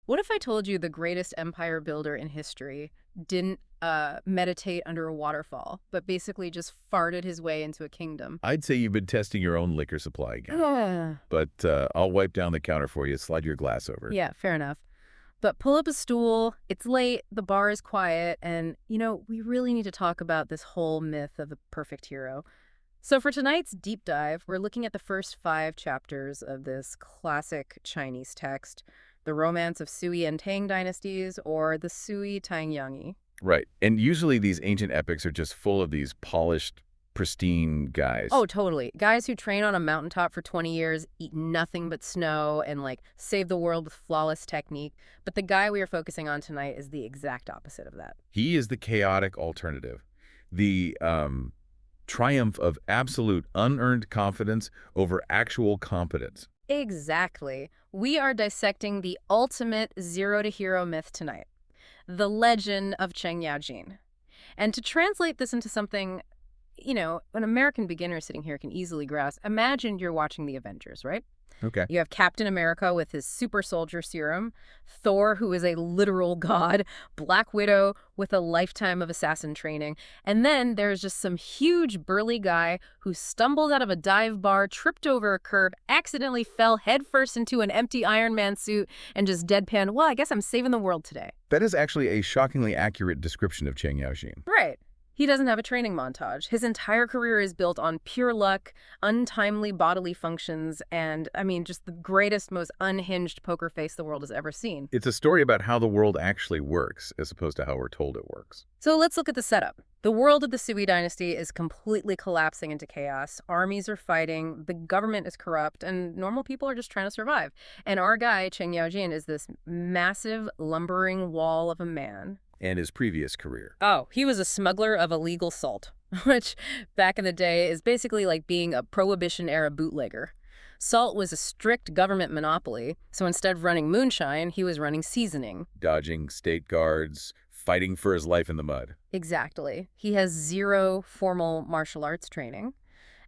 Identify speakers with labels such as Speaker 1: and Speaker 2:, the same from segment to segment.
Speaker 1: What if I told you the greatest empire builder in history didn't meditate under a waterfall, but basically just farted his way into a kingdom?
Speaker 2: I'd say you've been testing your own liquor supply again.
Speaker 1: Ugh.
Speaker 2: But I'll wipe down the counter for you. Slide your glass over.
Speaker 1: Yeah, fair enough. But pull up a stool, it's late, the bar is quiet, and, we really need to talk about this whole myth of the perfect hero. So for tonight's deep dive, we're looking at the first 5 chapters of this classic Chinese text, The Romance of Sui and Tang Dynasties, or the Sui Tang Yangi.
Speaker 2: Right. And usually these ancient epics are just full of these polished, pristine guys.
Speaker 1: Oh, totally. Guys who train on a mountaintop for 20 years, eat nothing but snow, and save the world with flawless technique. But the guy we are focusing on tonight is the exact opposite of that.
Speaker 2: He is the chaotic alternative. The triumph of absolute unearned confidence over actual competence.
Speaker 1: Exactly. We are dissecting the ultimate zero-to-hero myth tonight, the legend of Cheng Yaojin. And to translate this into something, an American beginner sitting here can easily grasp, imagine you're watching the Avengers, right?
Speaker 2: Okay.
Speaker 1: You have Captain America with his super soldier serum, Thor, who is a literal god, Black Widow with a lifetime of assassin training, and then there's just some huge burly guy who stumbled out of a dive bar, tripped over a curb, accidentally fell headfirst into an empty Iron Man suit, and just deadpan, well, I guess I'm saving the world today.
Speaker 2: That is actually a shockingly accurate description of Cheng Yaojin.
Speaker 1: Right. He doesn't have a training montage. His entire career is built on pure luck, untimely bodily functions, and, just the greatest, most unhinged poker face the world has ever seen.
Speaker 2: It's a story about how the world actually works, as opposed to how we're told it works.
Speaker 1: So let's look at the setup. The world of the Sui dynasty is completely collapsing into chaos. Armies are fighting, the government is corrupt, and normal people are just trying to survive. And our guy, Cheng Yaojin, is this massive, lumbering wall of a man.
Speaker 2: And his previous career.
Speaker 1: Oh, he was a smuggler of illegal salt, which back in the day is basically like being a Prohibition-era bootlegger. Salt was a strict government monopoly, so instead of running moonshine, he was running seasoning.
Speaker 2: Dodging state guards, fighting for his life in the mud.
Speaker 1: Exactly. He has 0 formal martial arts training.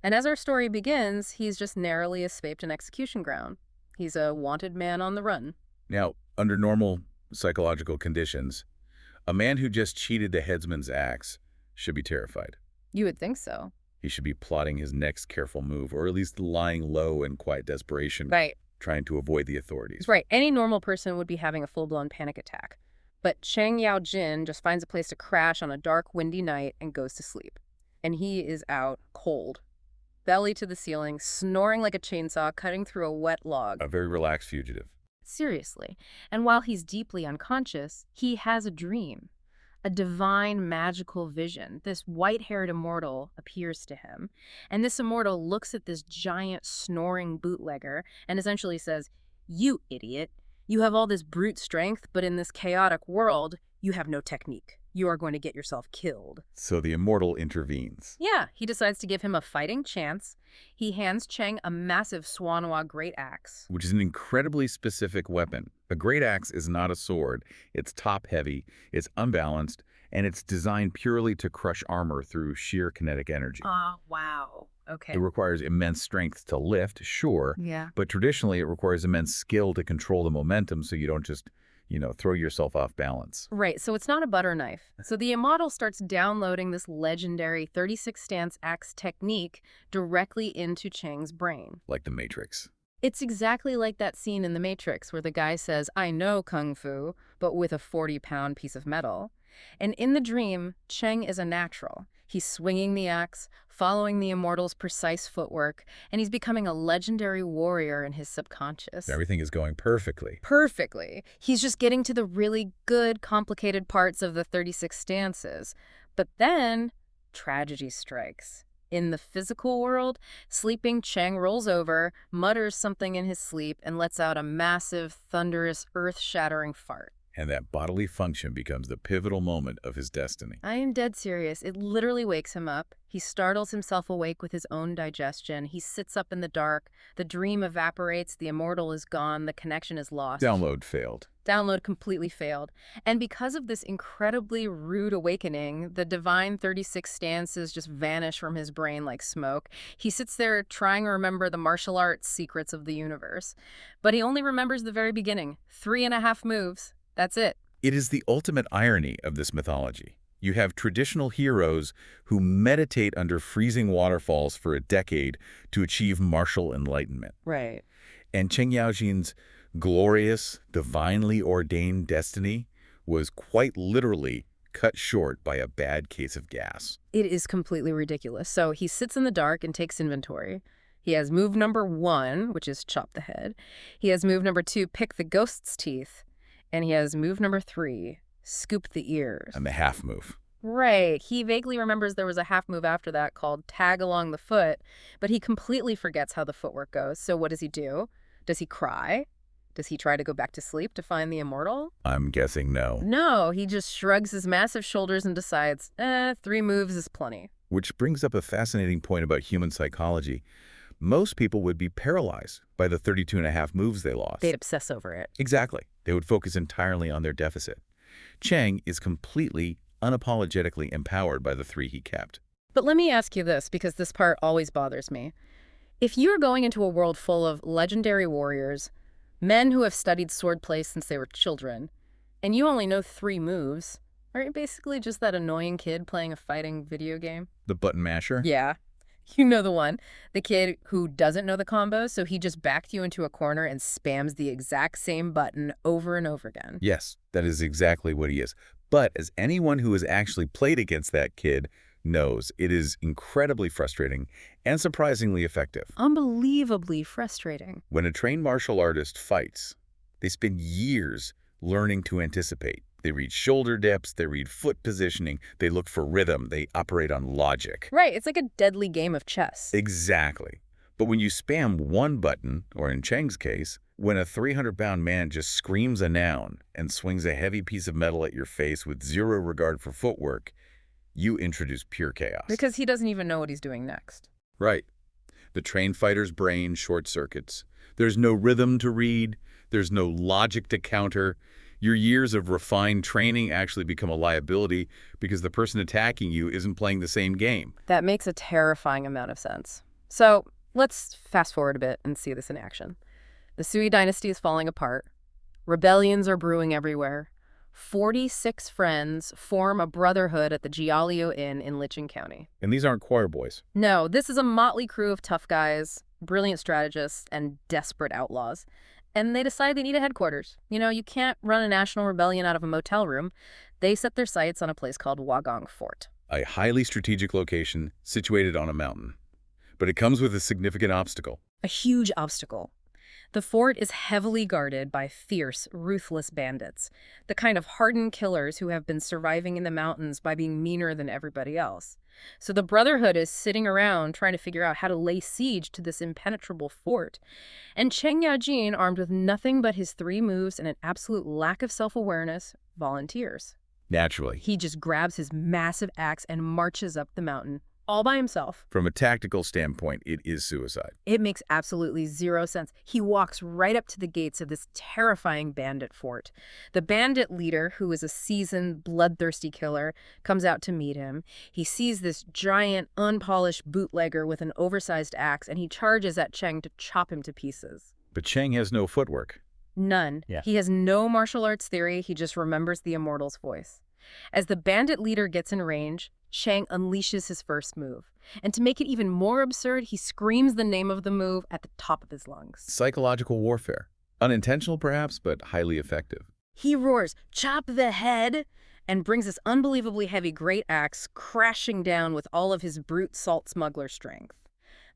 Speaker 1: And as our story begins, he's just narrowly escaped an execution ground. He's a wanted man on the run.
Speaker 2: Now, under normal psychological conditions, a man who just cheated the headsman's axe should be terrified.
Speaker 1: You would think so.
Speaker 2: He should be plotting his next careful move, or at least lying low in quiet desperation,
Speaker 1: Right.
Speaker 2: trying to avoid the authorities.
Speaker 1: Right. Any normal person would be having a full-blown panic attack. But Cheng Yaojin just finds a place to crash on a dark, windy night and goes to sleep. And he is out cold, belly to the ceiling, snoring like a chainsaw, cutting through a wet log.
Speaker 2: A very relaxed fugitive.
Speaker 1: Seriously. And while he's deeply unconscious, he has a dream. A divine, magical vision. This white-haired immortal appears to him. And this immortal looks at this giant, snoring bootlegger and essentially says, "You idiot. You have all this brute strength, but in this chaotic world, you have no technique. You are going to get yourself killed."
Speaker 2: So the immortal intervenes.
Speaker 1: Yeah, he decides to give him a fighting chance. He hands Cheng a massive Swanwa great axe.
Speaker 2: Which is an incredibly specific weapon. A great axe is not a sword. It's top-heavy, it's unbalanced, and it's designed purely to crush armor through sheer kinetic energy.
Speaker 1: Oh, wow. Okay.
Speaker 2: It requires immense strength to lift, sure,
Speaker 1: Yeah.
Speaker 2: but traditionally it requires immense skill to control the momentum so you don't just, throw yourself off balance.
Speaker 1: Right, so it's not a butter knife. So the immortal starts downloading this legendary 36-stance axe technique directly into Cheng's brain.
Speaker 2: Like the Matrix.
Speaker 1: It's exactly like that scene in The Matrix where the guy says, "I know Kung Fu," but with a 40-pound piece of metal. And in the dream, Cheng is a natural. He's swinging the axe, following the immortal's precise footwork, and he's becoming a legendary warrior in his subconscious.
Speaker 2: Everything is going perfectly.
Speaker 1: Perfectly. He's just getting to the really good, complicated parts of the 36 stances. But then, tragedy strikes. In the physical world, sleeping Cheng rolls over, mutters something in his sleep, and lets out a massive, thunderous, earth-shattering fart.
Speaker 2: And that bodily function becomes the pivotal moment of his destiny.
Speaker 1: I am dead serious. It literally wakes him up. He startles himself awake with his own digestion. He sits up in the dark. The dream evaporates. The immortal is gone. The connection is lost.
Speaker 2: Download failed.
Speaker 1: Download completely failed. And because of this incredibly rude awakening, the divine 36 stances just vanish from his brain like smoke. He sits there trying to remember the martial arts secrets of the universe. But he only remembers the very beginning. 3.5 moves. That's it.
Speaker 2: It is the ultimate irony of this mythology. You have traditional heroes who meditate under freezing waterfalls for a decade to achieve martial enlightenment.
Speaker 1: Right.
Speaker 2: And Cheng Yaojin's glorious, divinely ordained destiny was quite literally cut short by a bad case of gas.
Speaker 1: It is completely ridiculous. So he sits in the dark and takes inventory. He has move number 1, which is chop the head. He has move number 2, pick the ghost's teeth. And he has move number 3, scoop the ears.
Speaker 2: And the half move.
Speaker 1: Right. He vaguely remembers there was a half move after that called tag along the foot, but he completely forgets how the footwork goes. So what does he do? Does he cry? Does he try to go back to sleep to find the immortal?
Speaker 2: I'm guessing no.
Speaker 1: No, he just shrugs his massive shoulders and decides, 3 moves is plenty.
Speaker 2: Which brings up a fascinating point about human psychology. Most people would be paralyzed by the 32.5 moves they lost.
Speaker 1: They'd obsess over it.
Speaker 2: Exactly. They would focus entirely on their deficit. Cheng is completely, unapologetically empowered by the 3 he kept.
Speaker 1: But let me ask you this, because this part always bothers me. If you're going into a world full of legendary warriors, men who have studied swordplay since they were children, and you only know 3 moves, aren't you basically just that annoying kid playing a fighting video game?
Speaker 2: The button masher?
Speaker 1: Yeah. You know the one. The kid who doesn't know the combos, so he just backed you into a corner and spams the exact same button over and over again.
Speaker 2: Yes, that is exactly what he is. But as anyone who has actually played against that kid knows, it is incredibly frustrating and surprisingly effective.
Speaker 1: Unbelievably frustrating.
Speaker 2: When a trained martial artist fights, they spend years learning to anticipate. They read shoulder depths, they read foot positioning, they look for rhythm, they operate on logic.
Speaker 1: Right, it's like a deadly game of chess.
Speaker 2: Exactly. But when you spam one button, or in Cheng's case, when a 300-pound man just screams a noun and swings a heavy piece of metal at your face with zero regard for footwork, you introduce pure chaos.
Speaker 1: Because he doesn't even know what he's doing next.
Speaker 2: Right. The trained fighter's brain short circuits. There's no rhythm to read. There's no logic to counter. Your years of refined training actually become a liability because the person attacking you isn't playing the same game.
Speaker 1: That makes a terrifying amount of sense. So let's fast forward a bit and see this in action. The Sui dynasty is falling apart. Rebellions are brewing everywhere. 46 friends form a brotherhood at the Jialio Inn in Licheng County.
Speaker 2: And these aren't choir boys.
Speaker 1: No, this is a motley crew of tough guys, brilliant strategists, and desperate outlaws. And they decide they need a headquarters. You know, you can't run a national rebellion out of a motel room. They set their sights on a place called Wagong Fort.
Speaker 2: A highly strategic location situated on a mountain. But it comes with a significant obstacle.
Speaker 1: A huge obstacle. The fort is heavily guarded by fierce, ruthless bandits, the kind of hardened killers who have been surviving in the mountains by being meaner than everybody else. So the Brotherhood is sitting around trying to figure out how to lay siege to this impenetrable fort. And Cheng Yaojin, armed with nothing but his 3 moves and an absolute lack of self-awareness, volunteers.
Speaker 2: Naturally.
Speaker 1: He just grabs his massive axe and marches up the mountain, all by himself.
Speaker 2: From a tactical standpoint, it is suicide.
Speaker 1: It makes absolutely zero sense. He walks right up to the gates of this terrifying bandit fort. The bandit leader, who is a seasoned, bloodthirsty killer, comes out to meet him. He sees this giant, unpolished bootlegger with an oversized axe, and he charges at Cheng to chop him to pieces.
Speaker 2: But Cheng has no footwork.
Speaker 1: None.
Speaker 2: Yeah.
Speaker 1: He has no martial arts theory. He just remembers the immortal's voice. As the bandit leader gets in range, Cheng unleashes his first move. And to make it even more absurd, he screams the name of the move at the top of his lungs.
Speaker 2: Psychological warfare. Unintentional, perhaps, but highly effective.
Speaker 1: He roars, "Chop the head!" and brings this unbelievably heavy great axe crashing down with all of his brute salt smuggler strength.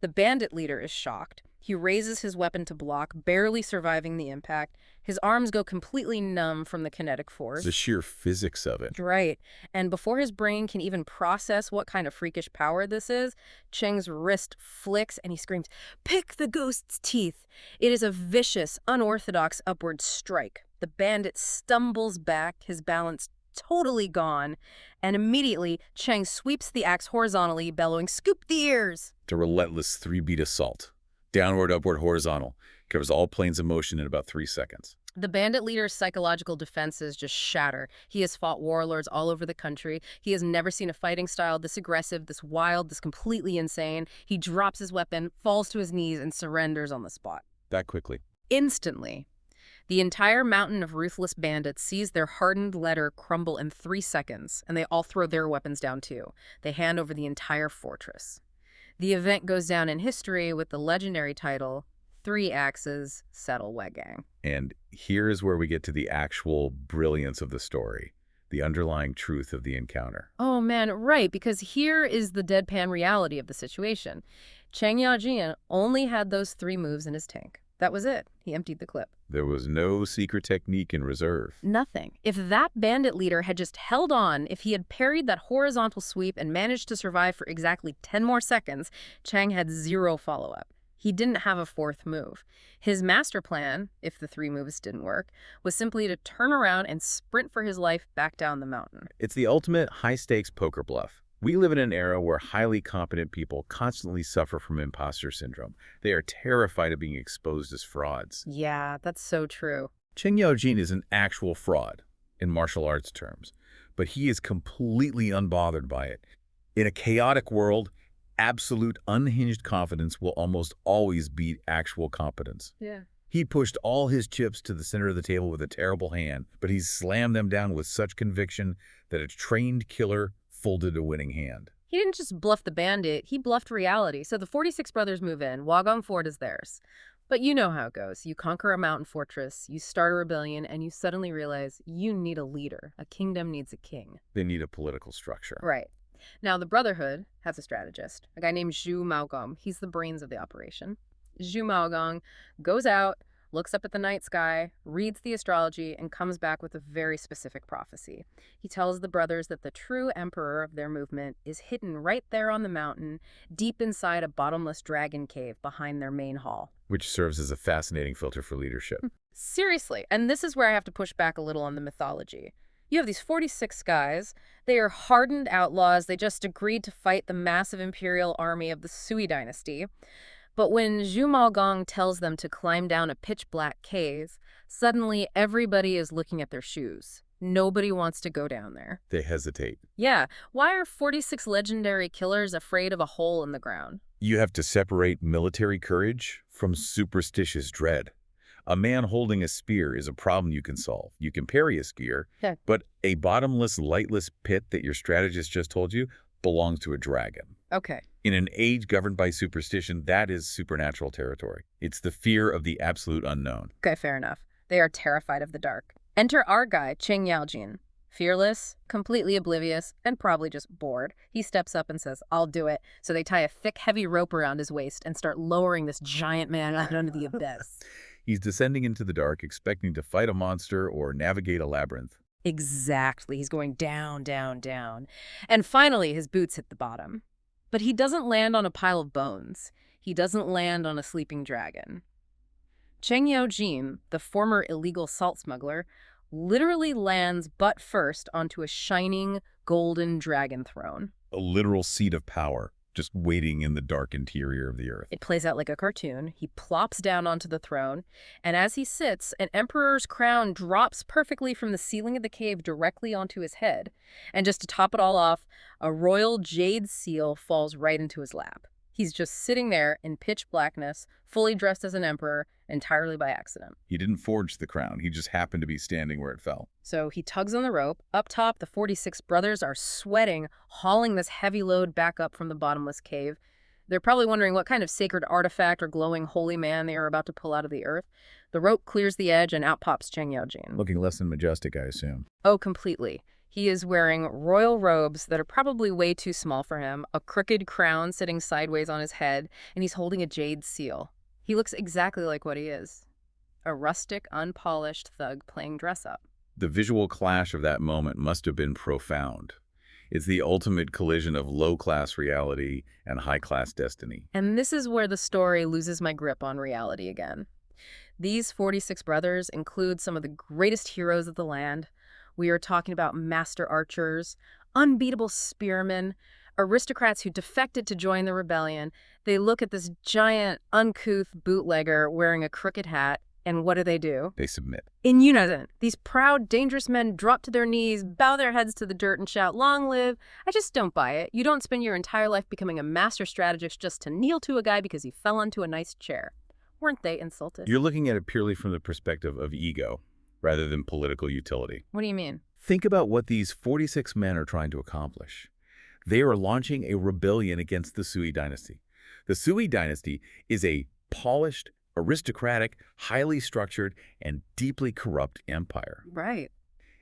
Speaker 1: The bandit leader is shocked. He raises his weapon to block, barely surviving the impact. His arms go completely numb from the kinetic
Speaker 2: The
Speaker 1: force.
Speaker 2: sheer physics of it.
Speaker 1: Right. And before his brain can even process what kind of freakish power this is, Cheng's wrist flicks and he screams, "Pick the ghost's teeth!" It is a vicious, unorthodox upward strike. The bandit stumbles back, his balance totally gone, and immediately Cheng sweeps the axe horizontally, bellowing, "Scoop the ears!"
Speaker 2: The relentless three-beat assault. Downward, upward, horizontal. Covers all planes of motion in about 3 seconds.
Speaker 1: The bandit leader's psychological defenses just shatter. He has fought warlords all over the country. He has never seen a fighting style this aggressive, this wild, this completely insane. He drops his weapon, falls to his knees, and surrenders on the spot.
Speaker 2: That quickly.
Speaker 1: Instantly. The entire mountain of ruthless bandits sees their hardened letter crumble in 3 seconds, and they all throw their weapons down too. They hand over the entire fortress. The event goes down in history with the legendary title, Three Axes Settle Wegang.
Speaker 2: And here is where we get to the actual brilliance of the story, the underlying truth of the encounter.
Speaker 1: Oh man, right, because here is the deadpan reality of the situation. Cheng Yajian only had those 3 moves in his tank. That was it. He emptied the clip.
Speaker 2: There was no secret technique in reserve.
Speaker 1: Nothing. If that bandit leader had just held on, if he had parried that horizontal sweep and managed to survive for exactly 10 more seconds, Chang had 0 follow-up. He didn't have a 4th move. His master plan, if the 3 moves didn't work, was simply to turn around and sprint for his life back down the mountain.
Speaker 2: It's the ultimate high-stakes poker bluff. We live in an era where highly competent people constantly suffer from imposter syndrome. They are terrified of being exposed as frauds.
Speaker 1: Yeah, that's so true.
Speaker 2: Cheng Yaojin is an actual fraud, in martial arts terms, but he is completely unbothered by it. In a chaotic world, absolute unhinged confidence will almost always beat actual competence.
Speaker 1: Yeah.
Speaker 2: He pushed all his chips to the center of the table with a terrible hand, but he slammed them down with such conviction that a trained killer folded a winning hand.
Speaker 1: He didn't just bluff the bandit, he bluffed reality. So the 46 brothers move in, Wagong Fort is theirs. But you know how it goes. You conquer a mountain fortress, you start a rebellion, and you suddenly realize you need a leader. A kingdom needs a king.
Speaker 2: They need a political structure.
Speaker 1: Right. Now, the Brotherhood has a strategist, a guy named Zhu Maogong. He's the brains of the operation. Zhu Maogong goes out, looks up at the night sky, reads the astrology, and comes back with a very specific prophecy. He tells the brothers that the true emperor of their movement is hidden right there on the mountain, deep inside a bottomless dragon cave behind their main hall.
Speaker 2: Which serves as a fascinating filter for leadership.
Speaker 1: Seriously, and this is where I have to push back a little on the mythology. You have these 46 guys. They are hardened outlaws. They just agreed to fight the massive imperial army of the Sui dynasty. But when Zhu Maogong tells them to climb down a pitch-black cave, suddenly everybody is looking at their shoes. Nobody wants to go down there.
Speaker 2: They hesitate.
Speaker 1: Yeah, why are 46 legendary killers afraid of a hole in the ground?
Speaker 2: You have to separate military courage from superstitious dread. A man holding a spear is a problem you can solve. You can parry a spear,
Speaker 1: Yeah.
Speaker 2: but a bottomless, lightless pit that your strategist just told you belongs to a dragon.
Speaker 1: Okay.
Speaker 2: In an age governed by superstition, that is supernatural territory. It's the fear of the absolute unknown.
Speaker 1: Okay, fair enough. They are terrified of the dark. Enter our guy, Cheng Yaojin. Fearless, completely oblivious, and probably just bored. He steps up and says, "I'll do it." So they tie a thick, heavy rope around his waist and start lowering this giant man out into the abyss.
Speaker 2: He's descending into the dark, expecting to fight a monster or navigate a labyrinth.
Speaker 1: Exactly. He's going down, down, down. And finally, his boots hit the bottom. But he doesn't land on a pile of bones. He doesn't land on a sleeping dragon. Cheng Yaojin, the former illegal salt smuggler, literally lands butt first onto a shining golden dragon throne.
Speaker 2: A literal seat of power, just waiting in the dark interior of the earth.
Speaker 1: It plays out like a cartoon. He plops down onto the throne, and as he sits, an emperor's crown drops perfectly from the ceiling of the cave directly onto his head. And just to top it all off, a royal jade seal falls right into his lap. He's just sitting there in pitch blackness, fully dressed as an emperor, entirely by accident.
Speaker 2: He didn't forge the crown. He just happened to be standing where it fell.
Speaker 1: So he tugs on the rope. Up top, the 46 brothers are sweating, hauling this heavy load back up from the bottomless cave. They're probably wondering what kind of sacred artifact or glowing holy man they are about to pull out of the earth. The rope clears the edge, and out pops Cheng Yaojin.
Speaker 2: Looking less than majestic, I assume.
Speaker 1: Oh, completely. He is wearing royal robes that are probably way too small for him, a crooked crown sitting sideways on his head, and he's holding a jade seal. He looks exactly like what he is. A rustic, unpolished thug playing dress-up.
Speaker 2: The visual clash of that moment must have been profound. It's the ultimate collision of low-class reality and high-class destiny.
Speaker 1: And this is where the story loses my grip on reality again. These 46 brothers include some of the greatest heroes of the land. We are talking about master archers, unbeatable spearmen, aristocrats who defected to join the rebellion. They look at this giant, uncouth bootlegger wearing a crooked hat, and what do?
Speaker 2: They submit.
Speaker 1: In unison, these proud, dangerous men drop to their knees, bow their heads to the dirt, and shout, "Long live." I just don't buy it. You don't spend your entire life becoming a master strategist just to kneel to a guy because he fell onto a nice chair. Weren't they insulted?
Speaker 2: You're looking at it purely from the perspective of ego, rather than political utility.
Speaker 1: What do you mean?
Speaker 2: Think about what these 46 men are trying to accomplish. They are launching a rebellion against the Sui dynasty. The Sui dynasty is a polished, aristocratic, highly structured, and deeply corrupt empire.
Speaker 1: Right.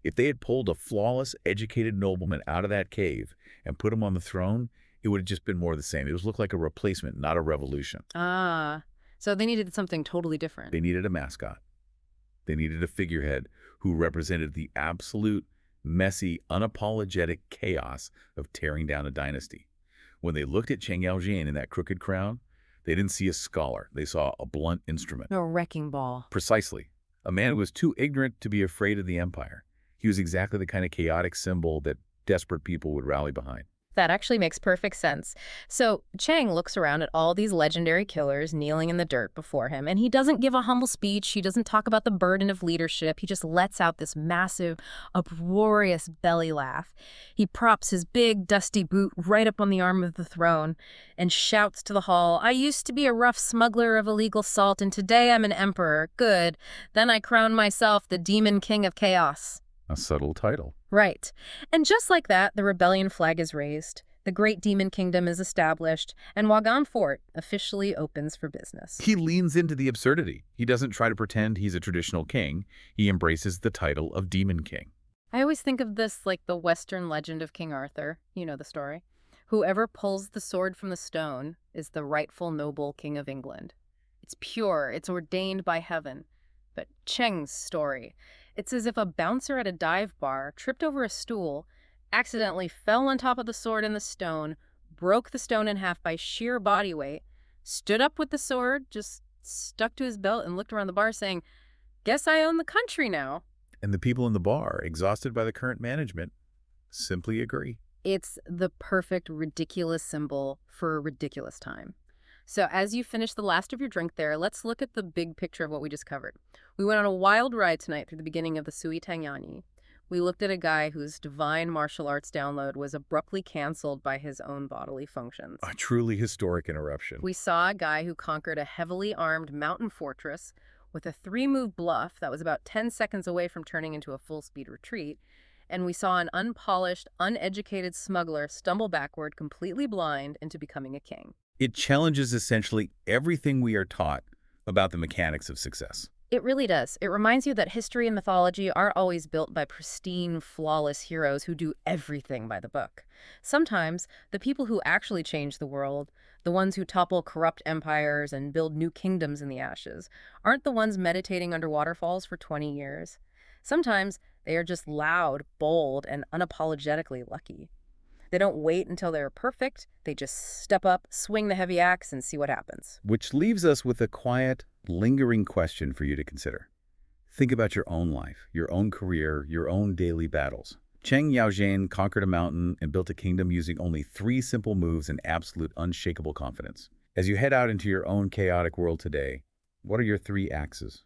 Speaker 2: If they had pulled a flawless, educated nobleman out of that cave and put him on the throne, it would have just been more of the same. It would look like a replacement, not a revolution.
Speaker 1: Ah, so they needed something totally different.
Speaker 2: They needed a mascot. They needed a figurehead who represented the absolute, messy, unapologetic chaos of tearing down a dynasty. When they looked at Cheng Yaojian in that crooked crown, they didn't see a scholar. They saw a blunt instrument.
Speaker 1: A wrecking ball.
Speaker 2: Precisely. A man who was too ignorant to be afraid of the empire. He was exactly the kind of chaotic symbol that desperate people would rally behind.
Speaker 1: That actually makes perfect sense. So Chang looks around at all these legendary killers kneeling in the dirt before him, and he doesn't give a humble speech. He doesn't talk about the burden of leadership. He just lets out this massive, uproarious belly laugh. He props his big, dusty boot right up on the arm of the throne and shouts to the hall, "I used to be a rough smuggler of illegal salt, and today I'm an emperor. Good. Then I crown myself the demon king of chaos."
Speaker 2: A subtle title.
Speaker 1: Right. And just like that, the rebellion flag is raised, the great demon kingdom is established, and Wagan Fort officially opens for business.
Speaker 2: He leans into the absurdity. He doesn't try to pretend he's a traditional king. He embraces the title of Demon King.
Speaker 1: I always think of this like the Western legend of King Arthur. You know the story. Whoever pulls the sword from the stone is the rightful noble king of England. It's pure, it's ordained by heaven. But Cheng's story, it's as if a bouncer at a dive bar tripped over a stool, accidentally fell on top of the sword in the stone, broke the stone in half by sheer body weight, stood up with the sword, just stuck to his belt, and looked around the bar saying, "Guess I own the country now."
Speaker 2: And the people in the bar, exhausted by the current management, simply agree.
Speaker 1: It's the perfect, ridiculous symbol for a ridiculous time. So as you finish the last of your drink there, let's look at the big picture of what we just covered. We went on a wild ride tonight through the beginning of the Sui Tangyanyi. We looked at a guy whose divine martial arts download was abruptly canceled by his own bodily functions.
Speaker 2: A truly historic interruption.
Speaker 1: We saw a guy who conquered a heavily armed mountain fortress with a 3-move bluff that was about 10 seconds away from turning into a full-speed retreat. And we saw an unpolished, uneducated smuggler stumble backward, completely blind, into becoming a king.
Speaker 2: It challenges essentially everything we are taught about the mechanics of success.
Speaker 1: It really does. It reminds you that history and mythology aren't always built by pristine, flawless heroes who do everything by the book. Sometimes, the people who actually change the world, the ones who topple corrupt empires and build new kingdoms in the ashes, aren't the ones meditating under waterfalls for 20 years. Sometimes, they are just loud, bold, and unapologetically lucky. They don't wait until they're perfect. They just step up, swing the heavy axe, and see what happens.
Speaker 2: Which leaves us with a quiet, lingering question for you to consider. Think about your own life, your own career, your own daily battles. Cheng Yaojian conquered a mountain and built a kingdom using only 3 simple moves and absolute unshakable confidence. As you head out into your own chaotic world today, what are your 3 axes?